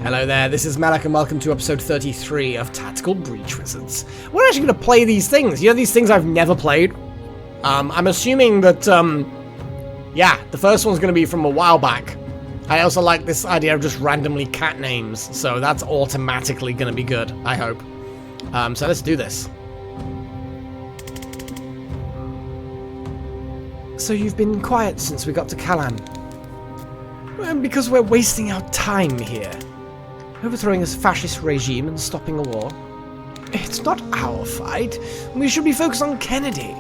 Hello there, this is Malak and welcome to episode 33 of Tactical Breach Wizards. We're actually going to play these things. You know, these things I've never played? I'm assuming that, yeah, the first one's going to be from a while back. I also like this idea of just randomly cat names, so that's automatically going to be good, I hope. So let's do this. So you've been quiet since we got to Callan. Because we're wasting our time here. Overthrowing a fascist regime and stopping a war. It's not our fight. We should be focused on Kennedy.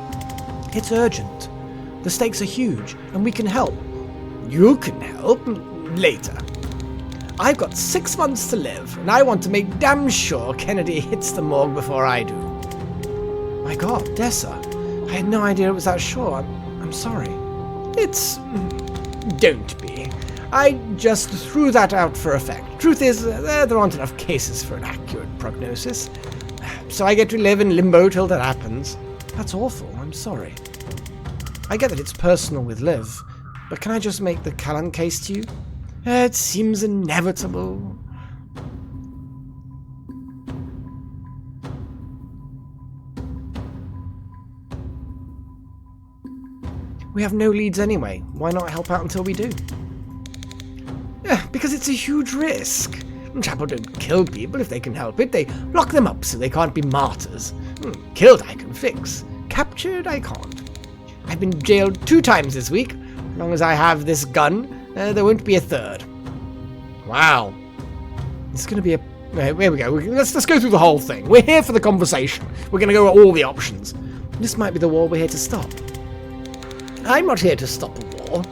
It's urgent. The stakes are huge, and we can help. You can help later. I've got 6 months to live, and I want to make damn sure Kennedy hits the morgue before I do. My God, Dessa. I had no idea it was that short. I'm sorry. Don't be. I just threw that out for effect. Truth is, there aren't enough cases for an accurate prognosis. So I get to live in limbo till that happens. That's awful, I'm sorry. I get that it's personal with Liv, but can I just make the Callan case to you? It seems inevitable. We have no leads anyway. Why not help out until we do? Because it's a huge risk. Chapel don't kill people if they can help it. They lock them up so they can't be martyrs. Killed I can fix. Captured I can't. I've been jailed 2 times this week. As long as I have this gun, there won't be a third. Wow. It's going to be a... Here we go. Let's go through the whole thing. We're here for the conversation. We're going to go over all the options. This might be the war we're here to stop. I'm not here to stop a war.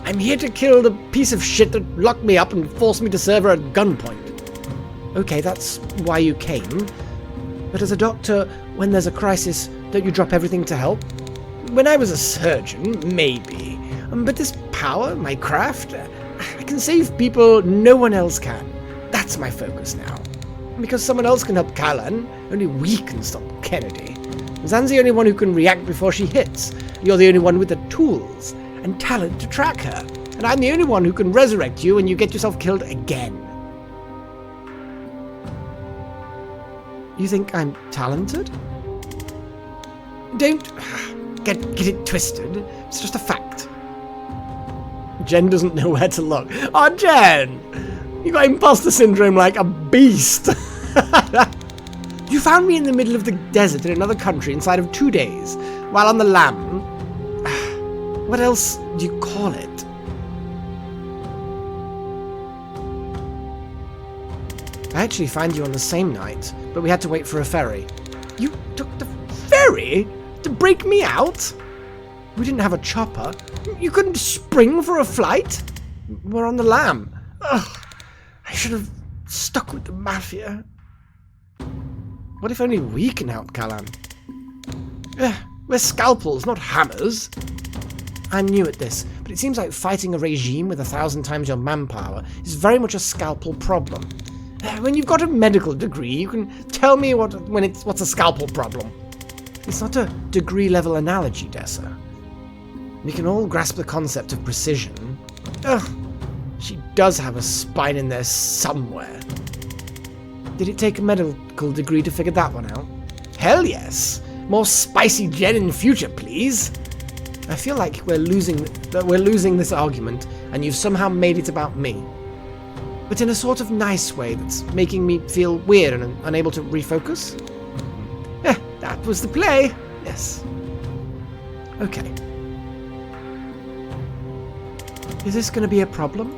I'm here to kill the piece of shit that locked me up and forced me to serve her at gunpoint. Okay, that's why you came. But as a doctor, when there's a crisis, don't you drop everything to help? When I was a surgeon, maybe. But this power, my craft, I can save people no one else can. That's my focus now. Because someone else can help Callan, only we can stop Kennedy. Zan's the only one who can react before she hits. You're the only one with the tools and talent to track her. And I'm the only one who can resurrect you when you get yourself killed again. You think I'm talented? Don't get it twisted. It's just a fact. Jen doesn't know where to look. Oh, Jen! You got imposter syndrome like a beast. You found me in the middle of the desert in another country inside of 2 days, while on the lam. What else do you call it? I actually found you on the same night, but we had to wait for a ferry. You took the ferry to break me out? We didn't have a chopper. You couldn't spring for a flight? We're on the lam. Ugh, I should have stuck with the mafia. What if only we can help Callan? We're scalpels, not hammers. I'm new at this, but it seems like fighting a regime with 1,000 times your manpower is very much a scalpel problem. When you've got a medical degree, you can tell me what's a scalpel problem. It's not a degree-level analogy, Dessa. We can all grasp the concept of precision. Ugh, she does have a spine in there somewhere. Did it take a medical degree to figure that one out? Hell yes! More spicy Jen in the future, please! I feel like we're losing this argument, and you've somehow made it about me. But in a sort of nice way that's making me feel weird and unable to refocus? That was the play. Yes. Okay. Is this going to be a problem?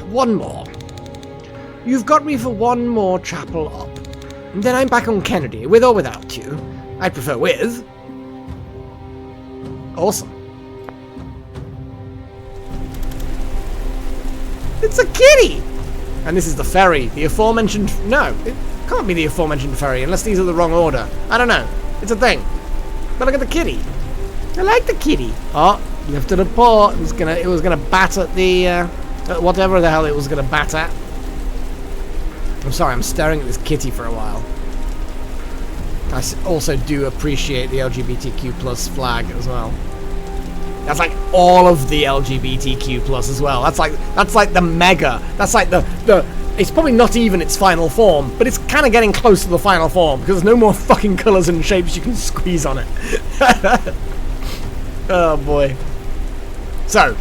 One more. You've got me for one more chapel up. And then I'm back on Kennedy, with or without you. I'd prefer with. Awesome. It's a kitty! And this is the ferry, the aforementioned... No, it can't be the aforementioned ferry, unless these are the wrong order. I don't know. It's a thing. But look at the kitty. I like the kitty. Oh, lifted a paw. It was gonna bat at the, whatever the hell it was gonna bat at. I'm sorry, I'm staring at this kitty for a while. I also do appreciate the LGBTQ plus flag as well. That's like all of the LGBTQ plus as well. That's like the mega. That's like the It's probably not even its final form, but it's kind of getting close to the final form, because there's no more fucking colours and shapes you can squeeze on it. Oh boy. So,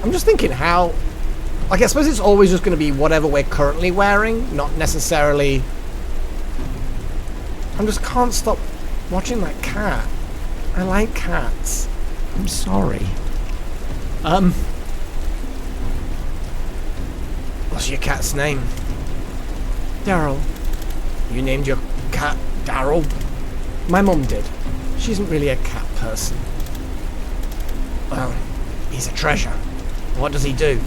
I'm just thinking how... Like, I suppose it's always just going to be whatever we're currently wearing, not necessarily... I just can't stop watching that cat. I like cats. I'm sorry. What's your cat's name? Daryl. You named your cat Daryl? My mum did. She isn't really a cat person. Well, he's a treasure. What does he do?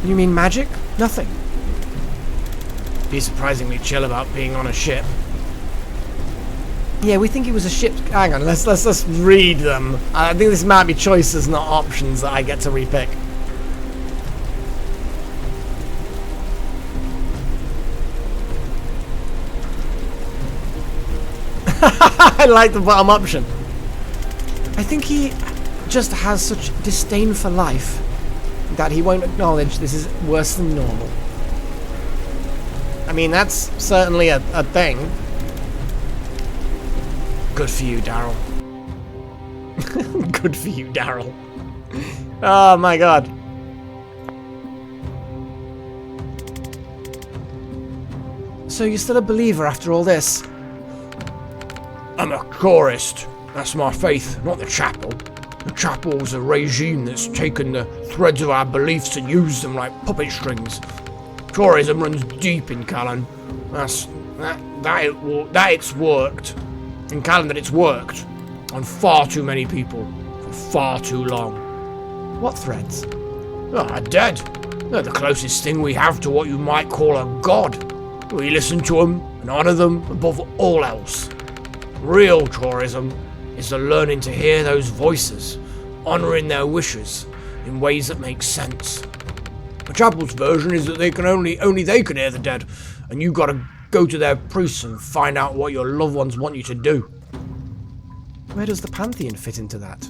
You mean magic? Nothing. He's surprisingly chill about being on a ship. Yeah, we think he was a ship. Hang on, let's read them. I think this might be choices, not options, that I get to repick. I like the bottom option. I think he just has such disdain for life that he won't acknowledge this is worse than normal. I mean, that's certainly a thing. Good for you, Daryl. Good for you, Daryl. Oh my god. So you're still a believer after all this? I'm a chorist. That's my faith, not the chapel. The chapel's a regime that's taken the threads of our beliefs and used them like puppet strings. Chorism runs deep in Callan. That it's worked. In Callan, that it's worked on far too many people for far too long. What threads? Oh, are dead. They're the closest thing we have to what you might call a god. We listen to them and honour them above all else. Real chorism is the learning to hear those voices, honouring their wishes in ways that make sense. The chapel's version is that they can only they can hear the dead, and you gotta go to their priests and find out what your loved ones want you to do. Where does the Pantheon fit into that?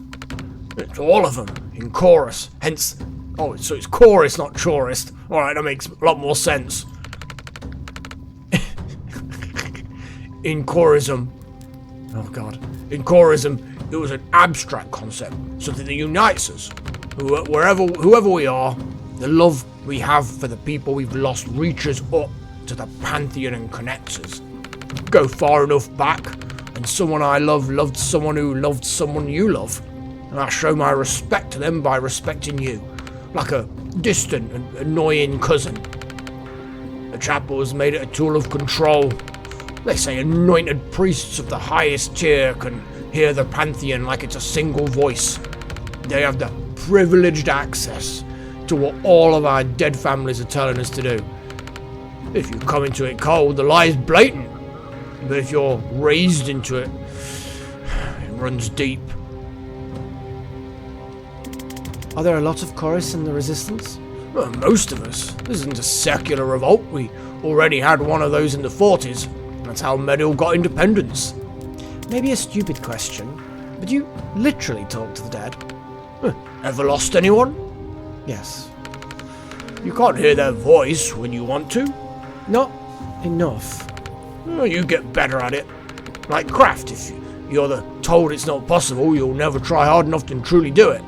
It's all of them, in chorus, hence... Oh, so it's chorus, not chorist. Alright, that makes a lot more sense. In chorism... Oh god. In chorism, it was an abstract concept, something that unites us. Whoever we are, the love we have for the people we've lost reaches up to the Pantheon and connects us. Go far enough back, and someone I love loved someone who loved someone you love. And I show my respect to them by respecting you, like a distant and annoying cousin. The chapel has made it a tool of control. They say anointed priests of the highest tier can hear the Pantheon like it's a single voice. They have the privileged access to what all of our dead families are telling us to do. If you come into it cold, the lie is blatant. But if you're raised into it, it runs deep. Are there a lot of chorists in the Resistance? Well, most of us. This isn't a secular revolt. We already had one of those in the 40s. That's how Medill got independence. Maybe a stupid question, but you literally talk to the dead. Ever lost anyone? Yes. You can't hear their voice when you want to. Not enough. Well, you get better at it. Like craft, if you're told it's not possible, you'll never try hard enough to truly do it.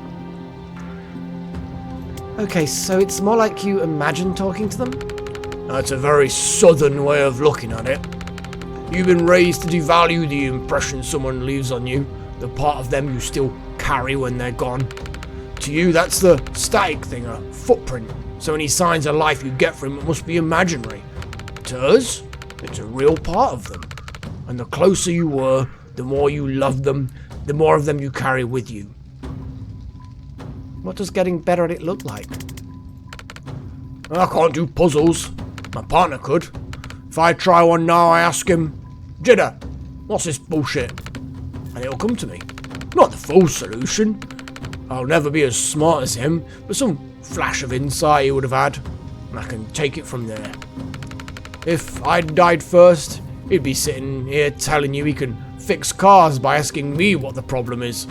Okay, so it's more like you imagine talking to them? That's a very southern way of looking at it. You've been raised to devalue the impression someone leaves on you, the part of them you still carry when they're gone. To you, that's the static thing, a footprint. So any signs of life you get from it must be imaginary. To us, it's a real part of them. And the closer you were, the more you loved them, the more of them you carry with you. What does getting better at it look like? I can't do puzzles. My partner could. If I try one now, I ask him, Jidda, what's this bullshit? And it'll come to me. Not the full solution. I'll never be as smart as him, but some flash of insight he would have had, and I can take it from there. If I'd died first, he'd be sitting here telling you he can fix cars by asking me what the problem is.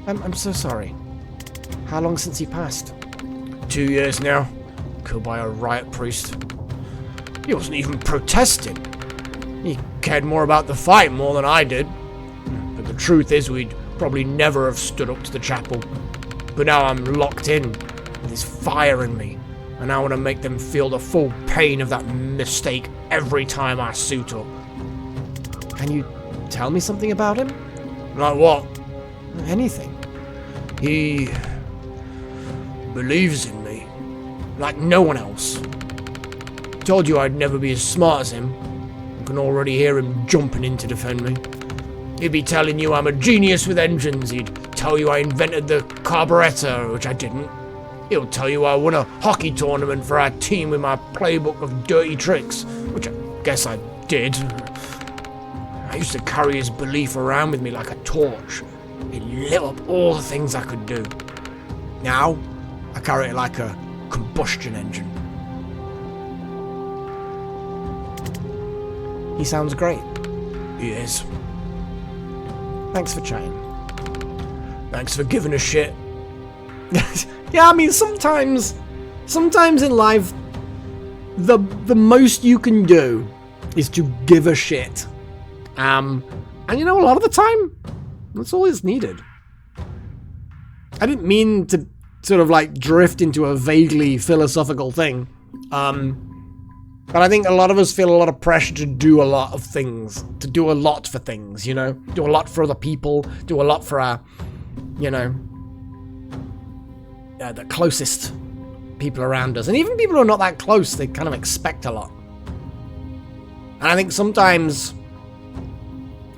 I'm so sorry. How long since he passed? 2 years now. Killed by a riot priest. He wasn't even protesting. He cared more about the fight more than I did. But the truth is we'd probably never have stood up to the chapel. But now I'm locked in with this fire in me. And I want to make them feel the full pain of that mistake every time I suit up. Can you tell me something about him? Like what? Anything. He believes in me. Like no one else. Told you I'd never be as smart as him. I can already hear him jumping in to defend me. He'd be telling you I'm a genius with engines. He'd tell you I invented the carburetor, which I didn't. He'll tell you I won a hockey tournament for our team with my playbook of dirty tricks, which I guess I did. I used to carry his belief around with me like a torch. It lit up all the things I could do. Now, I carry it like a combustion engine. He sounds great. He is. Thanks for chatting. Thanks for giving a shit. Yeah, I mean, sometimes in life, the most you can do is to give a shit. And you know, a lot of the time, that's all is needed. I didn't mean to sort of like drift into a vaguely philosophical thing. But I think a lot of us feel a lot of pressure to do a lot of things, to do a lot for things, you know? Do a lot for other people, do a lot for our, you know, the closest people around us. And even people who are not that close, they kind of expect a lot. And I think sometimes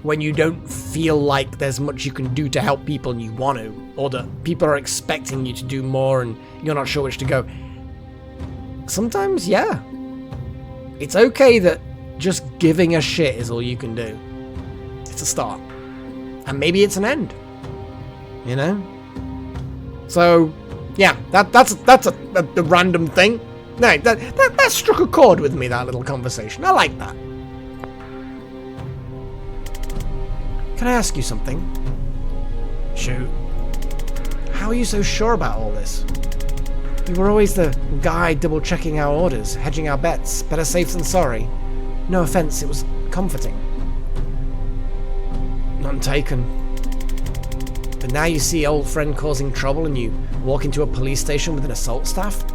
when you don't feel like there's much you can do to help people and you want to, or that people are expecting you to do more and you're not sure which to go, sometimes, yeah, it's okay that just giving a shit is all you can do. It's a start. And maybe it's an end. You know? So, yeah, that's a random thing. No, that struck a chord with me, that little conversation. I like that. Can I ask you something? Shoot. How are you so sure about all this? You were always the guy double-checking our orders, hedging our bets. Better safe than sorry. No offense, it was comforting. None taken. But now you see old friend causing trouble and you walk into a police station with an assault staff?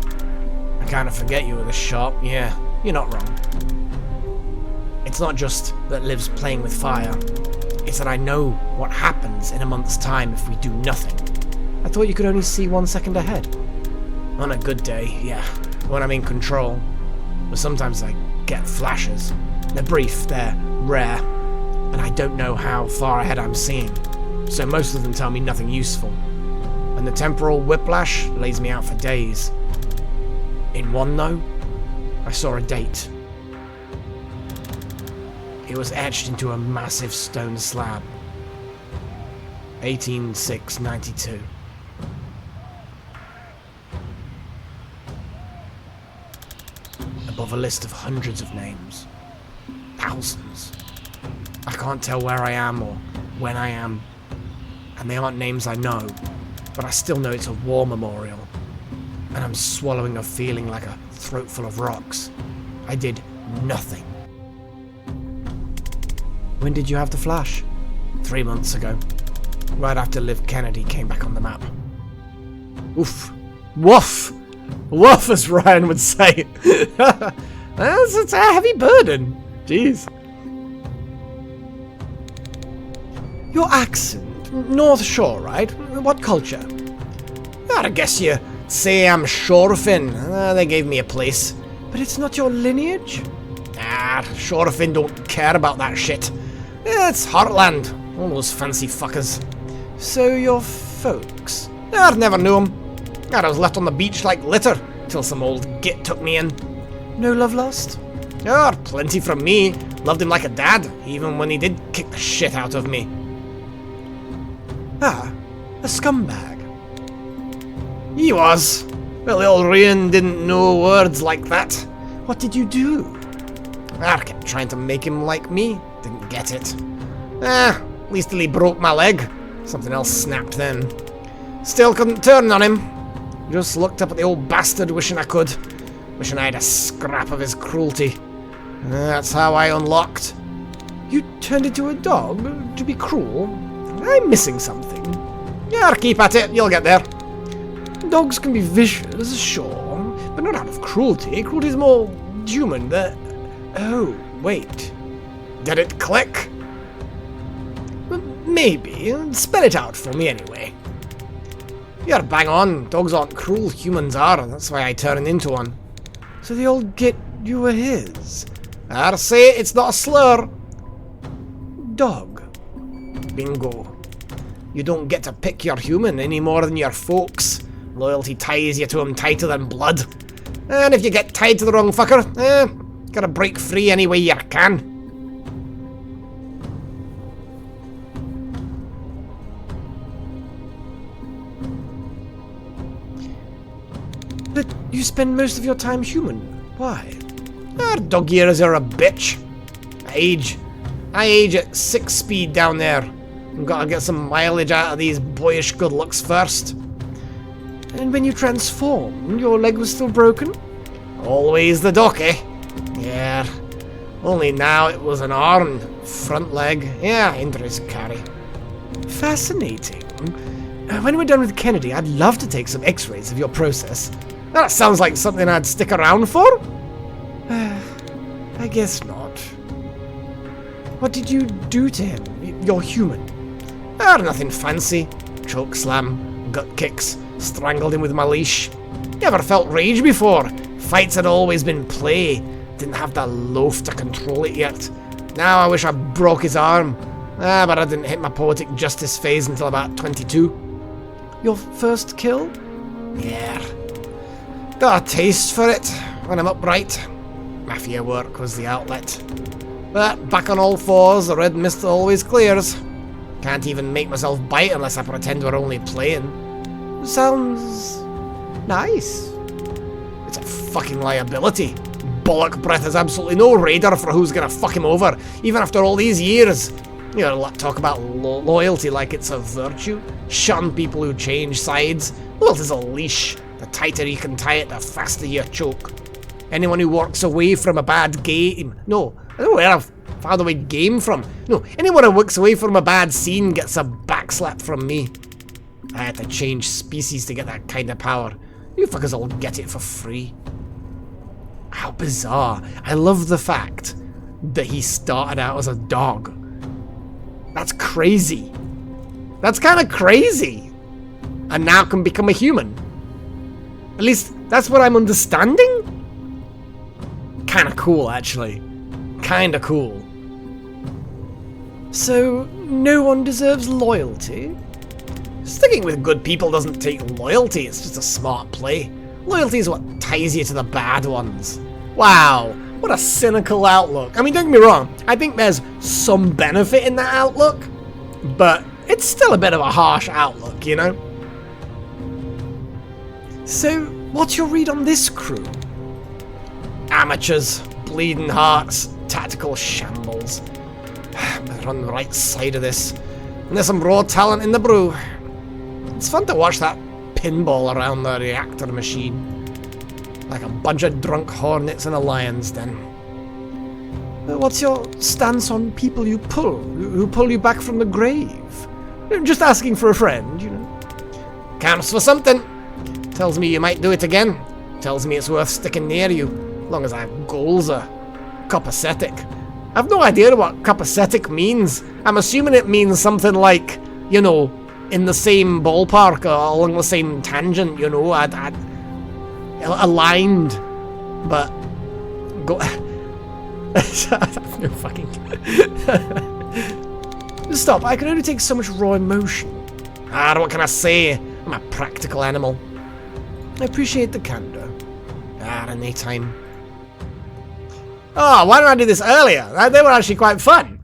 I kind of forget you were this sharp. Yeah, you're not wrong. It's not just that Liv's playing with fire. It's that I know what happens in a month's time if we do nothing. I thought you could only see 1 second ahead. On a good day, yeah, when I'm in control. But sometimes I get flashes. They're brief, they're rare, and I don't know how far ahead I'm seeing. So most of them tell me nothing useful. And the temporal whiplash lays me out for days. In one, though, I saw a date. It was etched into a massive stone slab. 18/6/92. Above a list of hundreds of names. Thousands. I can't tell where I am or when I am. And they aren't names I know, but I still know it's a war memorial. And I'm swallowing a feeling like a throat full of rocks. I did nothing. When did you have the flash? 3 months ago. Right after Liv Kennedy came back on the map. Oof. Woof! Woof, as Ryan would say. It's a heavy burden. Jeez. Your accent. North Shore, right? What culture? I guess you say I'm Shorefin. They gave me a place. But it's not your lineage? Shorefin don't care about that shit. It's Heartland. All those fancy fuckers. So your folks? I never knew them. I was left on the beach like litter, till some old git took me in. No love lost? Plenty from me. Loved him like a dad, even when he did kick the shit out of me. A scumbag. He was. Well, the old Rian didn't know words like that. What did you do? I kept trying to make him like me. Didn't get it. At least till he broke my leg. Something else snapped then. Still couldn't turn on him. Just looked up at the old bastard, wishing I could. Wishing I had a scrap of his cruelty. That's how I unlocked. You turned into a dog to be cruel? I'm missing something. Yeah, keep at it. You'll get there. Dogs can be vicious, sure, but not out of cruelty. Cruelty is more human. Oh, wait. Did it click? Maybe. Spell it out for me anyway. You're bang on. Dogs aren't cruel. Humans are. That's why I turned into one. So they all get you were his. I say it's not a slur. Dog. Bingo. You don't get to pick your human any more than your folks. Loyalty ties you to him tighter than blood. And if you get tied to the wrong fucker, gotta break free any way you can. But you spend most of your time human. Why? Dog ears are a bitch. I age at 6 speed down there. I've gotta get some mileage out of these boyish good looks first. And when you transformed, your leg was still broken? Always the doc, eh? Yeah. Only now it was an arm, front leg. Yeah, interest carry. Fascinating. When we're done with Kennedy, I'd love to take some x-rays of your process. That sounds like something I'd stick around for? I guess not. What did you do to him? Your human? Nothing fancy. Choke slam, gut kicks, strangled him with my leash. Never felt rage before. Fights had always been play. Didn't have the loaf to control it yet. Now I wish I broke his arm. But I didn't hit my poetic justice phase until about 22. Your first kill? Yeah. Got a taste for it when I'm upright. Mafia work was the outlet. But back on all fours, the red mist always clears. Can't even make myself bite unless I pretend we're only playing. Sounds nice. It's a fucking liability. Bollock breath has absolutely no radar for who's gonna fuck him over, even after all these years. You know, talk about loyalty like it's a virtue. Shun people who change sides. Loyalty's a leash. The tighter you can tie it, the faster you choke. Anyone who walks away from a bad game... No, I don't know where I've found the word game from. No, anyone who walks away from a bad scene gets a backslap from me. I had to change species to get that kind of power. You fuckers all get it for free. How bizarre. I love the fact that he started out as a dog. That's crazy. That's kind of crazy. And now can become a human. At least, that's what I'm understanding? Kinda cool, actually. Kinda cool. So, no one deserves loyalty? Sticking with good people doesn't take loyalty, it's just a smart play. Loyalty is what ties you to the bad ones. Wow, what a cynical outlook. I mean, don't get me wrong, I think there's some benefit in that outlook, but it's still a bit of a harsh outlook, you know? So, what's your read on this crew? Amateurs, bleeding hearts, tactical shambles. They're on the right side of this. And there's some raw talent in the brew. It's fun to watch that pinball around the reactor machine. Like a bunch of drunk hornets in a lion's den. What's your stance on people you pull, who pull you back from the grave? Just asking for a friend, you know. Counts for something. Tells me you might do it again. Tells me it's worth sticking near you, as long as our goals are copacetic. I've no idea what copacetic means. I'm assuming it means something like, you know, in the same ballpark or along the same tangent, you know, aligned, but go. No fucking. Stop! I can only take so much raw emotion. What can I say? I'm a practical animal. I appreciate the candor. Anytime. Oh, why didn't I do this earlier? They were actually quite fun.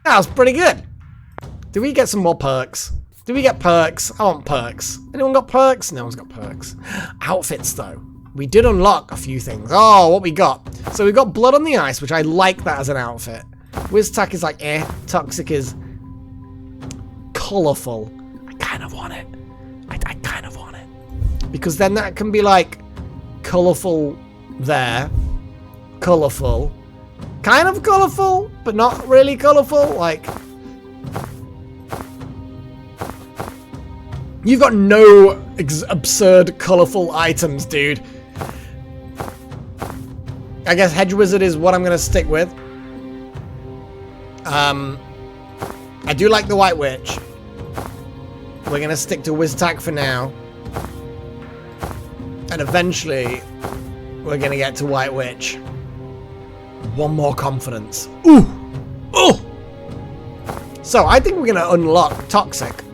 That was pretty good. Do we get some more perks? Do we get perks? I want perks. Anyone got perks? No one's got perks. Outfits, though. We did unlock a few things. Oh, what we got? So we got Blood on the Ice, which I like that as an outfit. Whiz-Tac is like, Toxic is colourful. I kind of want it. I kind of want it. Because then that can be like colourful there. Colourful. Kind of colourful, but not really colourful. Like, you've got no absurd colourful items, dude. I guess Hedge Wizard is what I'm going to stick with. I do like the White Witch. We're going to stick to Wiztac for now. And eventually, we're going to get to White Witch. One more confidence. Ooh! Ooh! So, I think we're going to unlock Toxic.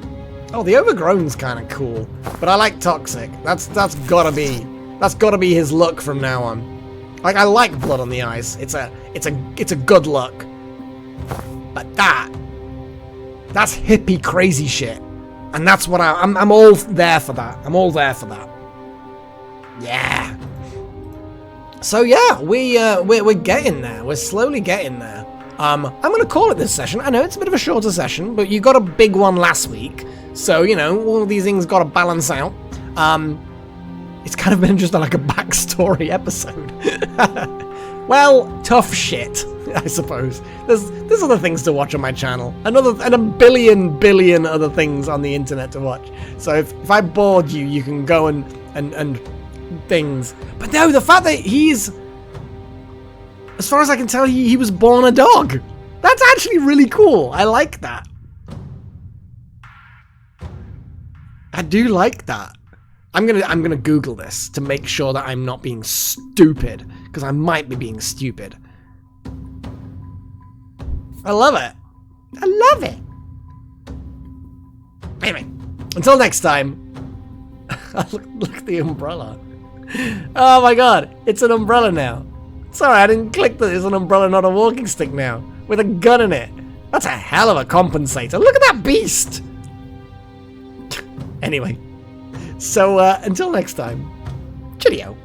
Oh, the Overgrown's kind of cool. But I like Toxic. That's gotta be his look from now on. Like, I like Blood on the Ice. It's a good look. But that's hippie crazy shit. And that's what I'm all there for that. I'm all there for that. Yeah. So yeah, we're getting there. We're slowly getting there. I'm gonna call it this session. I know it's a bit of a shorter session, but you got a big one last week. So, you know, all of these things gotta balance out. It's kind of been just like a backstory episode. Well, tough shit, I suppose. There's other things to watch on my channel. And a billion other things on the internet to watch. So if I bored you, you can go and things. But no, the fact that he's, as far as I can tell, he was born a dog. That's actually really cool. I like that. I do like that. I'm gonna Google this to make sure that I'm not being stupid, because I might be being stupid. I love it. I love it. Anyway, until next time. Look at the umbrella. Oh my god, it's an umbrella now. Sorry, I didn't click that it's an umbrella, not a walking stick now. With a gun in it. That's a hell of a compensator. Look at that beast! Anyway, so until next time, cheerio.